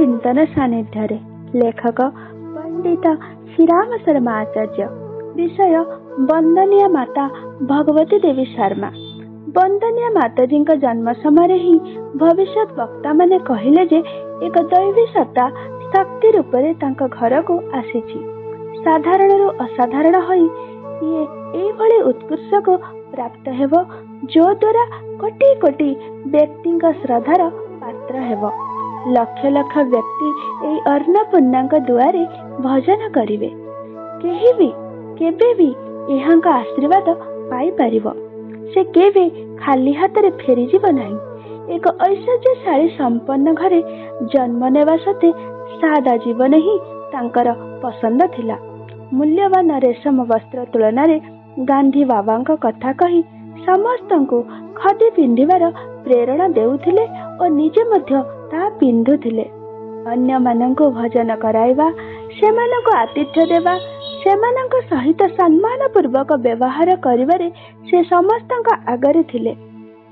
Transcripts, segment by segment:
चिंतन सानिध्य लेखक पंडित श्रीराम शर्मा आचार्य। विषय वंदनीय माता भगवती देवी शर्मा। वंदनीय माताजी जन्म समय ही भविष्य वक्ता माने कहले जे एक दैवी सत्ता शक्ति रूप में घर को आसी साधारण असाधारण होई ये उत्कृष्ट को प्राप्त हेब जो द्वारा कोटि कोटि व्यक्ति श्रद्धार पात्र हेब। लक्ष लक्ष व्यक्ति यही अन्नपूर्णा दुआरे भजन करिवे। केही भी केबे भी यहाँ आशीर्वाद पाई परिबो। से केबे खाली हाथ रे फेरी जीव नहीं। एक ऐश्वर्यशाली संपन्न घरे जन्म नेवा सते सादा जीवन ही तांकर पसंद थिला। मूल्यवान रेशम वस्त्र तुलना रे गांधी बाबा कथा कही समस्त को खदी पिंधिबार प्रेरणा देउथिले और निजे मध्य ता पिंधुथिले। अन्य माननको भजन कराइबा, सेमानको आतिथ्य देवा, सेमानଙ୍କ सहित सम्मान पूर्वक व्यवहार करिबारे से समस्तଙ୍କ आगरे थिले।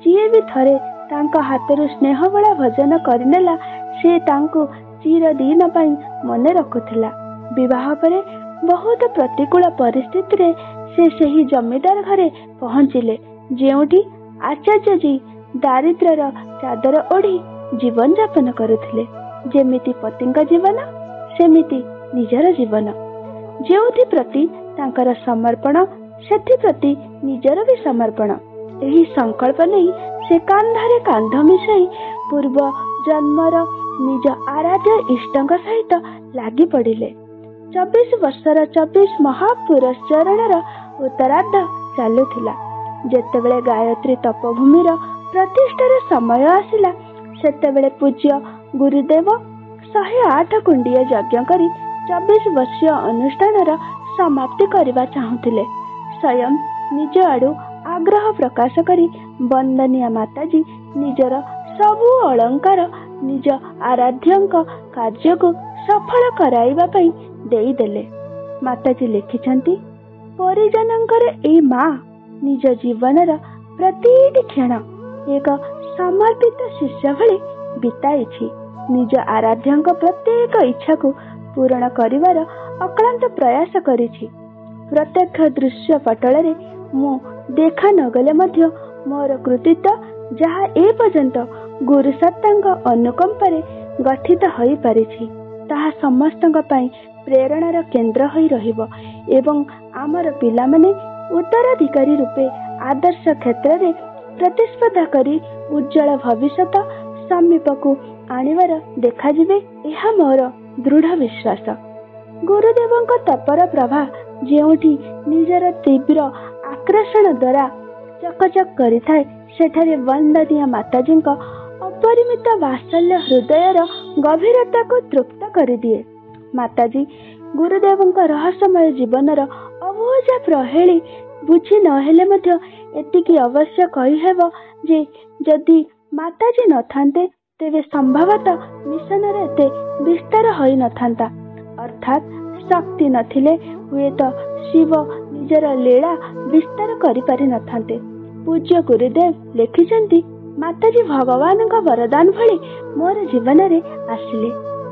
जिए भी थरे तांको हाथरू स्नेह बड़ा भजन करनेला से तांको चिर दिन पई मने रखुथिला। विवाह परे बहुत प्रतिकूल परिस्थिति रे से सही जमीदार घरे पहुंचिले जेउठी आचार्य जी दारिद्र्यर चादर ओढ़ी जीवन यापन करुथिले। जेमिति पतिंका जीवन सेमिति निजर जीवन। जेउथि प्रति तांकर समर्पण सेथि प्रति निजर भी समर्पण। एही संकल्प नहीं से कांधरे कांध मिसाई पूर्व जन्मर निज आराध्य इष्टଙ୍କ सहित लागि पड़िले। 24 वर्षर 24 महापुरुष चरणर उत्तरार्ध चालुथिला। जेतेबेले गायत्री तपभूमिर प्रतिष्ठार समय आसिला सेतेबेले पूज्य गुरुदेव 108 कुंडीय यज्ञ करी 24 वर्षीय अनुष्ठानर समाप्ति करबा चाहुथिले। स्वयं निज आडू आग्रह प्रकाश करी वंदनीय माताजी निजर सबु अलंकार निज आराध्यंक कार्य को सफल कराइबा पई देई देले। माताजी लिखिछंती, परिजनंकर ए मां निज जीवनर प्रतिटी क्षण एक समर्पित शिष्य भली बिताइछि। निज आराध्यंक प्रत्येक इच्छा को पूर्ण करिवार अक्लांत प्रयास करिछि। प्रत्यक्ष दृश्य पटल रे मु देखा नगले मध्य मोर कृतित्व जहा ए पर्यंत गुरु सत्तांक अनुकंपरे गठित होई परिछि ताहा समस्तंक पई प्रेरणार केंद्र होई रहिबो एवं आमर पिला माने उत्तराधिकारी रूपे आदर्श क्षेत्र रे प्रतिस्पर्धा करी उज्जवल भविष्यत समीप को आनिवार देखा जिवे एहा मोर दृढ़ विश्वास। गुरुदेवंक तपर प्रभा जेउठी निजर तीव्र आकर्षण द्वारा चकचक करिथाए सेठारे वंदनीय माताजींक अपरिमित वात्सल्य हृदयर गभीरता को तृप्त कर दिए। माताजी गुरुदेवंक रहस्यमय जीवनर अबुझा प्रहेली बुझी नहेले मध्य एतिकी अवश्य कहि हेबो जे जदि माताजी न थांते तेबे संभवतः मिशन रे एते विस्तार होई न थांता। अर्थात शक्ति नथिले हुए तो शिव निजर लीला विस्तार करि पारि न थांते। पूज्य गुरुदेव लिखिछंती, माताजी भगवान का वरदान भली मोर जीवन रे आसिले।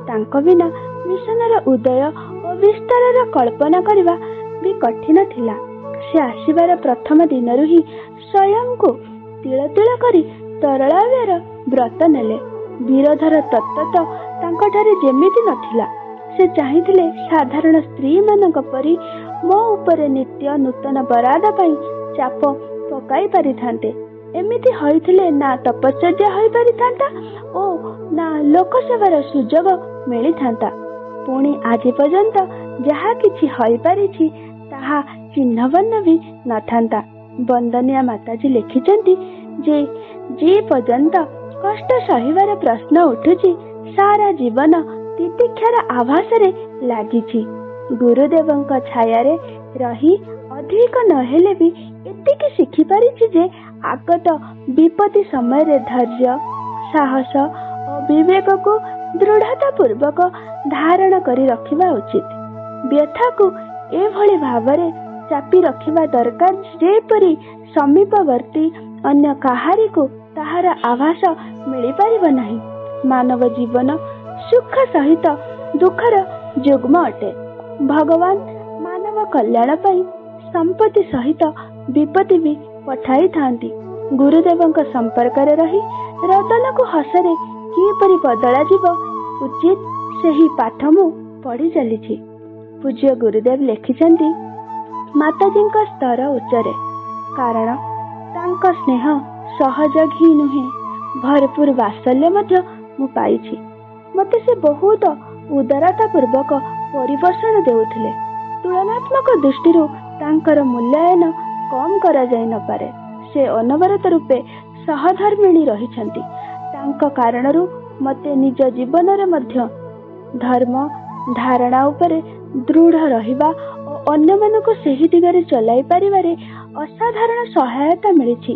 तांको बिना मिशन रा उदय और विस्तार रा कल्पना करबा भी कठिन थिला। से आसीबार प्रथम दिन ही स्वयं को तिल तिल करी तरलावेर व्रत नेले। विरोधर तत्व तो तांकठारे जेमिति नथिला। से चाहिथिले साधारण स्त्री मानक परी मो ऊपर नित्य नूतन बराद पई चाप पकाई परिथांते। एमिति होइथिले ना तपस्या होई परिथांता ओ ना लोक सेवार सुजोग मिली थांता। पुणी आज पर्यंत जहा किछि होई परिछि ताहा चिन्हवर्ण भी न थांता। वंदनीय माताजी लिखिछंती जे पर्यंत कष्ट सहिबार प्रश्न उठुछि सारा जीवन तितिक्षार आभास रे लागिछि। गुरुदेवंक छाया रे रही अधिक नहेले भी एतिकी शिखि परिछि जे आगत विपत्ति समय रे धैर्य साहस और विवेक को दृढ़ता पूर्वक धारण करी रखिबा उचित। व्यथा को एभली भावरे चापी रखिबा दरकार जेपरी समीपवर्ती अन्य काहारी को ताहार आभास मिली पारिब नहीं। मानव जीवन ସୁଖ ସହିତ ଦୁଃଖର ଯୁଗ୍ମ ଅଟେ। ଭଗବାନ ମାନବ କଲ୍ୟାଣ ପାଇଁ ସମ୍ପତ୍ତି ସହିତ ବିପତ୍ତି ବି ପଠାଇଥାନ୍ତି। ଗୁରୁଦେବଙ୍କ ସମ୍ପର୍କରେ ରହି ରତନକୁ ହସରେ କିପରି ବଦଳାଯିବ ଉଚିତ ସେହି ପାଠ ମୁଁ ପଢ଼ି ଚାଲିଛି। ପୂଜ୍ୟ ଗୁରୁଦେବ ଲେଖିଛନ୍ତି, ମାତାଜୀଙ୍କ ସ୍ତର ଉଚ୍ଚରେ, କାରଣ ତାଙ୍କ ସ୍ନେହ ସହଜ ହିଁ ନୁହେଁ, ଭରପୁର ବାତ୍ସଲ୍ୟ ମଧ୍ୟ ମୁଁ ପାଇଛି। ମୋତେ ସେ ବହୁତ ଉଦାରତା ପୂର୍ବକ ପରିପୋଷଣ ଦେଉଥିଲେ। ତୁଳନାତ୍ମକ ଦୃଷ୍ଟିରୁ ତାଙ୍କର ମୂଲ୍ୟାୟନ କମ୍ କରାଯାଇ ନପାରେ। ସେ ଅନବରତ ରୂପେ ସହଧର୍ମିଣୀ ରହିଛନ୍ତି। ତାଙ୍କ କାରଣରୁ ମୋତେ ନିଜ ଜୀବନରେ ମଧ୍ୟ ଧର୍ମ ଧାରଣା ଉପରେ ଦୃଢ଼ ରହିବା ଓ ଅନ୍ୟମାନଙ୍କୁ ସେହି ଦିଗରେ ଚଲାଇ ପାରିବାରେ ଅସାଧାରଣ ସହାୟତା ମିଳିଛି।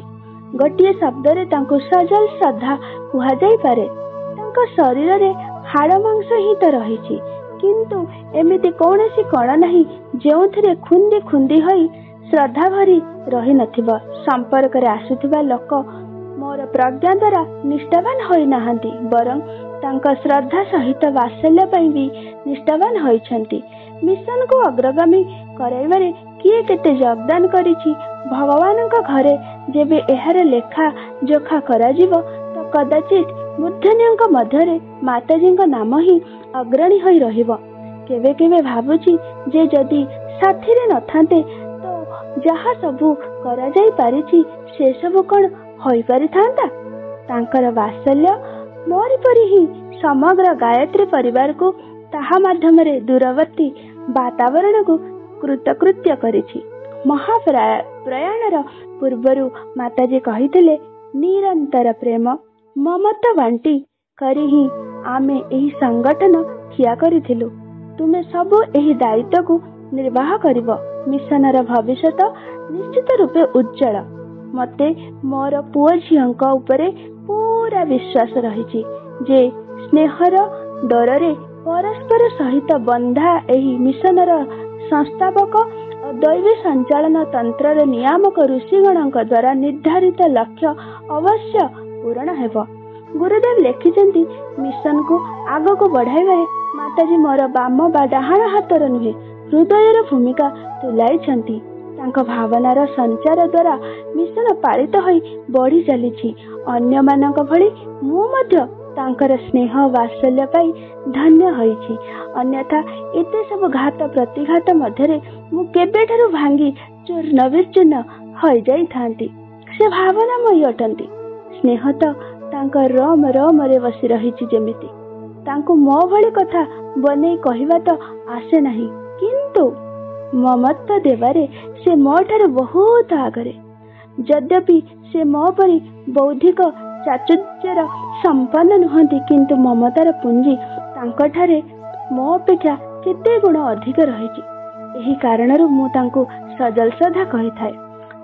ଗୋଟିଏ ଶବ୍ଦରେ ତାଙ୍କୁ ସଜଲ ଶ୍ରଦ୍ଧା କୁହାଯାଇପାରେ। ତାଙ୍କ ଶରୀରରେ ହାଡ଼ ମାଂସ ହିଁ ତ ରହିଛି, କିନ୍ତୁ ଏମିତି କୌଣସି କଣ ନାହିଁ ଯେଉଁଥିରେ ଖୁନ୍ଦି ଖୁନ୍ଦି ହୋଇ ଶ୍ରଦ୍ଧା ଭରି ରହିନଥିବ। ସମ୍ପର୍କରେ ଆସୁଥିବା ଲୋକ ମୋର ପ୍ରଜ୍ଞା ଦ୍ୱାରା ନିଷ୍ଠାବାନ ହୋଇନାହାନ୍ତି, ବରଂ ତାଙ୍କ ଶ୍ରଦ୍ଧା ସହିତ ବାତ୍ସଲ୍ୟ ପାଇଁ ବି ନିଷ୍ଠାବାନ ହୋଇଛନ୍ତି। ମିଶନକୁ ଅଗ୍ରଗାମୀ କରାଇବାରେ କିଏ କେତେ ଯୋଗଦାନ କରିଛି, ଭଗବାନଙ୍କ ଘରେ ଯେବେ ଏହାର ଲେଖା ଜୋଖା କରାଯିବ ତ କଦାଚିତ୍ ମୂର୍ଦ୍ଧନ୍ୟଙ୍କ ମଧ୍ୟରେ ମାତାଜୀଙ୍କ ନାମ ହିଁ ଅଗ୍ରଣୀ ହୋଇ ରହିବ। କେବେ କେବେ ଭାବୁଛି ଯେ ଯଦି ସାଥିରେ ନଥାନ୍ତେ ତ ଯାହା ସବୁ କରାଯାଇ ପାରିଛି ସେସବୁ କ'ଣ ହୋଇପାରିଥାନ୍ତା? ତାଙ୍କର ବାତ୍ସଲ୍ୟ ମୋରି ପରି ହିଁ ସମଗ୍ର ଗାୟତ୍ରୀ ପରିବାରକୁ ତାହା ମାଧ୍ୟମରେ ଦୂରବର୍ତ୍ତୀ ବାତାବରଣକୁ କୃତକୃତ୍ୟ କରିଛି। ମହାପ୍ରୟାଣର ପୂର୍ବରୁ ମାତାଜୀ କହିଥିଲେ, ନିରନ୍ତର ପ୍ରେମ ମମତା ବାଣ୍ଟି କରି ହିଁ ଆମେ ଏହି ସଂଗଠନ ଠିଆ କରିଥିଲୁ। ତୁମେ ସବୁ ଏହି ଦାୟିତ୍ୱକୁ ନିର୍ବାହ କରିବ। ମିଶନର ଭବିଷ୍ୟତ ନିଶ୍ଚିତ ରୂପେ ଉଜ୍ଜଳ। ମୋତେ ମୋର ପୁଅ ଝିଅଙ୍କ ଉପରେ ପୁରା ବିଶ୍ୱାସ ରହିଛି ଯେ ସ୍ନେହର ଡୋରରେ ପରସ୍ପର ସହିତ ବନ୍ଧା ଏହି ମିଶନର ସଂସ୍ଥାପକ ଓ ଦୈବୀ ସଞ୍ଚାଳନ ତନ୍ତ୍ରର ନିୟାମକ ଋଷିଗଣଙ୍କ ଦ୍ୱାରା ନିର୍ଦ୍ଧାରିତ ଲକ୍ଷ୍ୟ ଅବଶ୍ୟ ପୂରଣ ହେବ। ଗୁରୁଦେବ ଲେଖିଛନ୍ତି, ମିଶନକୁ ଆଗକୁ ବଢ଼ାଇବାରେ ମାତାଜୀ ମୋର ବାମ ବା ଡାହାଣ ହାତର ନୁହେଁ, ହୃଦୟର ଭୂମିକା ତୁଲାଇଛନ୍ତି। ତାଙ୍କ ଭାବନାର ସଞ୍ଚାର ଦ୍ୱାରା ମିଶନ ପାଳିତ ହୋଇ ବଢ଼ି ଚାଲିଛି। ଅନ୍ୟମାନଙ୍କ ଭଳି ମୁଁ ମଧ୍ୟ ତାଙ୍କର ସ୍ନେହ ବାତ୍ସଲ୍ୟ ପାଇ ଧନ୍ୟ ହୋଇଛି। ଅନ୍ୟଥା ଏତେ ସବୁ ଘାତ ପ୍ରତିଘାତ ମଧ୍ୟରେ ମୁଁ କେବେଠାରୁ ଭାଙ୍ଗି ଚୂର୍ଣ୍ଣ ବିଚୂର୍ଣ୍ଣ ହୋଇଯାଇଥାନ୍ତି। ସେ ଭାବନାମୟୀ ଅଟନ୍ତି। ସ୍ନେହ ତ ତାଙ୍କ ରୋମ ରୋମରେ ବସି ରହିଛି ଯେମିତି। ତାଙ୍କୁ ମୋ ଭଳି କଥା ବନେଇ କହିବା ତ ଆସେ ନାହିଁ, କିନ୍ତୁ ମମତ୍ୱ ଦେବାରେ ସେ ମୋ ଠାରୁ ବହୁତ ଆଗରେ। ଯଦ୍ୟପି ସେ ମୋ ପରି ବୌଦ୍ଧିକ ଚାତୁର୍ଯ୍ୟର ସମ୍ପନ୍ନ ନୁହନ୍ତି, କିନ୍ତୁ ମମତାର ପୁଞ୍ଜି ତାଙ୍କଠାରେ ମୋ ଅପେକ୍ଷା କେତେ ଗୁଣ ଅଧିକ ରହିଛି। ଏହି କାରଣରୁ ମୁଁ ତାଙ୍କୁ ସଜଲ ଶ୍ରଦ୍ଧା କହିଥାଏ।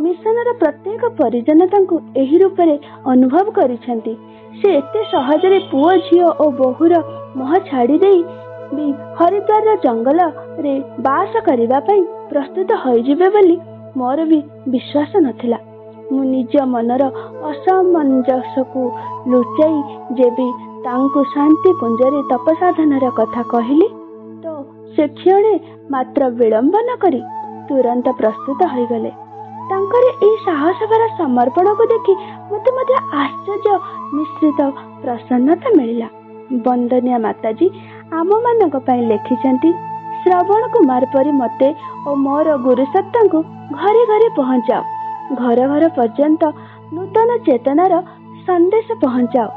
ମିଶନର ପ୍ରତ୍ୟେକ ପରିଜନ ତାଙ୍କୁ ଏହି ରୂପରେ ଅନୁଭବ କରିଛନ୍ତି। ସେ ଏତେ ସହଜରେ ପୁଅ ଝିଅ ଓ ବୋହୂର ମୋହ ଛାଡ଼ି ଦେଇ ବି ହରିଦ୍ୱାରର ଜଙ୍ଗଲରେ ବାସ କରିବା ପାଇଁ ପ୍ରସ୍ତୁତ ହୋଇଯିବେ ବୋଲି ମୋର ବି ବିଶ୍ୱାସ ନଥିଲା। ମୁଁ ନିଜ ମନର ଅସମଞ୍ଜସକୁ ଲୁଚାଇ ଯେବେ ତାଙ୍କୁ ଶାନ୍ତି ପୁଞ୍ଜରେ ତପସାଧନର କଥା କହିଲି ତ ସେ କ୍ଷଣେ ମାତ୍ର ବିଳମ୍ବ ନ କରି ତୁରନ୍ତ ପ୍ରସ୍ତୁତ ହୋଇଗଲେ। ତାଙ୍କର ଏହି ସାହସଭରା ସମର୍ପଣକୁ ଦେଖି ମୋତେ ମଧ୍ୟ ଆଶ୍ଚର୍ଯ୍ୟ ମିଶ୍ରିତ ପ୍ରସନ୍ନତା ମିଳିଲା। ବନ୍ଦନୀୟ ମାତାଜୀ ଆମମାନଙ୍କ ପାଇଁ ଲେଖିଛନ୍ତି, ଶ୍ରବଣ କୁମାର ପରି ମୋତେ ଓ ମୋର ଗୁରୁସତ୍ତାଙ୍କୁ ଘରେ ଘରେ ପହଞ୍ଚାଅ, ଘର ଘର ପର୍ଯ୍ୟନ୍ତ ନୂତନ ଚେତନାର ସନ୍ଦେଶ ପହଞ୍ଚାଅ।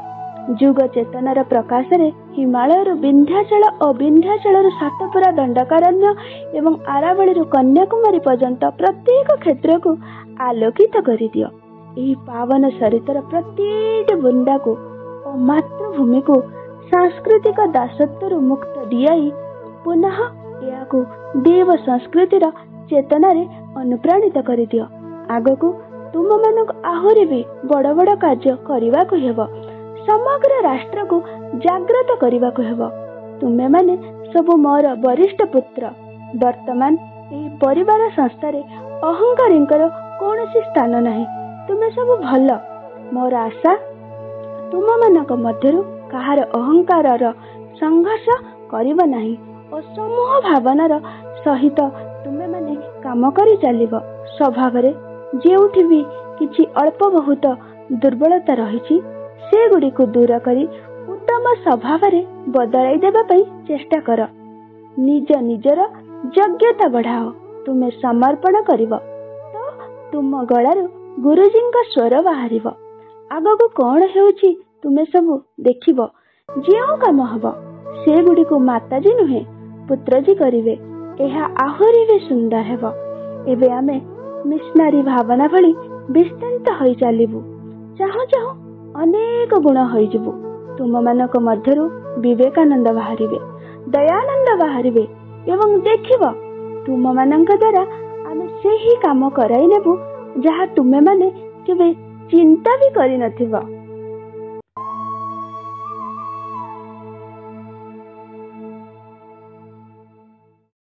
ଯୁଗ ଚେତନାର ପ୍ରକାଶରେ ହିମାଳୟରୁ ବିନ୍ଧ୍ୟାଚଳ ଓ ବିନ୍ଧ୍ୟାଚଳରୁ ସାତପୁରା ଦଣ୍ଡକାରଣ୍ୟ ଏବଂ ଆରାବଳୀରୁ କନ୍ୟାକୁମାରୀ ପର୍ଯ୍ୟନ୍ତ ପ୍ରତ୍ୟେକ କ୍ଷେତ୍ରକୁ ଆଲୋକିତ କରିଦିଅ। ଏହି ପାବନ ସରିତାର ପ୍ରତିଟି ବୁନ୍ଦାକୁ ଓ ମାତୃଭୂମିକୁ ସାଂସ୍କୃତିକ ଦାସତ୍ୱରୁ ମୁକ୍ତ ଦିଆଇ ପୁନଃ ଏହାକୁ ଦେବ ସଂସ୍କୃତିର ଚେତନାରେ ଅନୁପ୍ରାଣିତ କରିଦିଅ। ଆଗକୁ ତୁମମାନଙ୍କୁ ଆହୁରି ବି ବଡ଼ ବଡ଼ କାର୍ଯ୍ୟ କରିବାକୁ ହେବ। ସମଗ୍ର ରାଷ୍ଟ୍ରକୁ ଜାଗ୍ରତ କରିବାକୁ ହେବ। ତୁମେମାନେ ସବୁ ମୋର ବରିଷ୍ଠ ପୁତ୍ର। ବର୍ତ୍ତମାନ ଏହି ପରିବାର ସଂସ୍ଥାରେ ଅହଙ୍କାରୀଙ୍କର କୌଣସି ସ୍ଥାନ ନାହିଁ। ତୁମେ ସବୁ ଭଲ। ମୋର ଆଶା ତୁମମାନଙ୍କ ମଧ୍ୟରୁ କାହାର ଅହଙ୍କାରର संघर्ष करिब नाही ओ समूह भावनार सहित तुमे माने काम करि चलिब। स्वभाव रे जेउठी भी किछि अल्प बहुत दुर्बलता रहिछि से गुडी को दूर करी उत्तम स्वभाव रे बदलाई देबा पई चेष्टा कर। निज निजर योग्यता बढ़ाओ। तुमे समर्पण करिब तो तुम गळारू गुरुजींका स्वर बाहरिब। आगको कौन हेउछि तुमे सबु देखिब। जेउ काम हब से गुडी को माताजी नुहे पुत्रजी करिवे। एहा आहुरी भी सुंदर हेब। एबे आमे मिशनारी भावना भली विस्तृत होई चलिबु। चाहू चाहू अनेक गुण होई जिबु। तुम मानक मध्यरु विवेकानंद बाहरिवे, दयानंद बाहरिवे एवं देखिब तुम मानक द्वारा आमे सेही काम कराई नेबु जहा तुमे माने केबे चिंता भी करि नथिबो।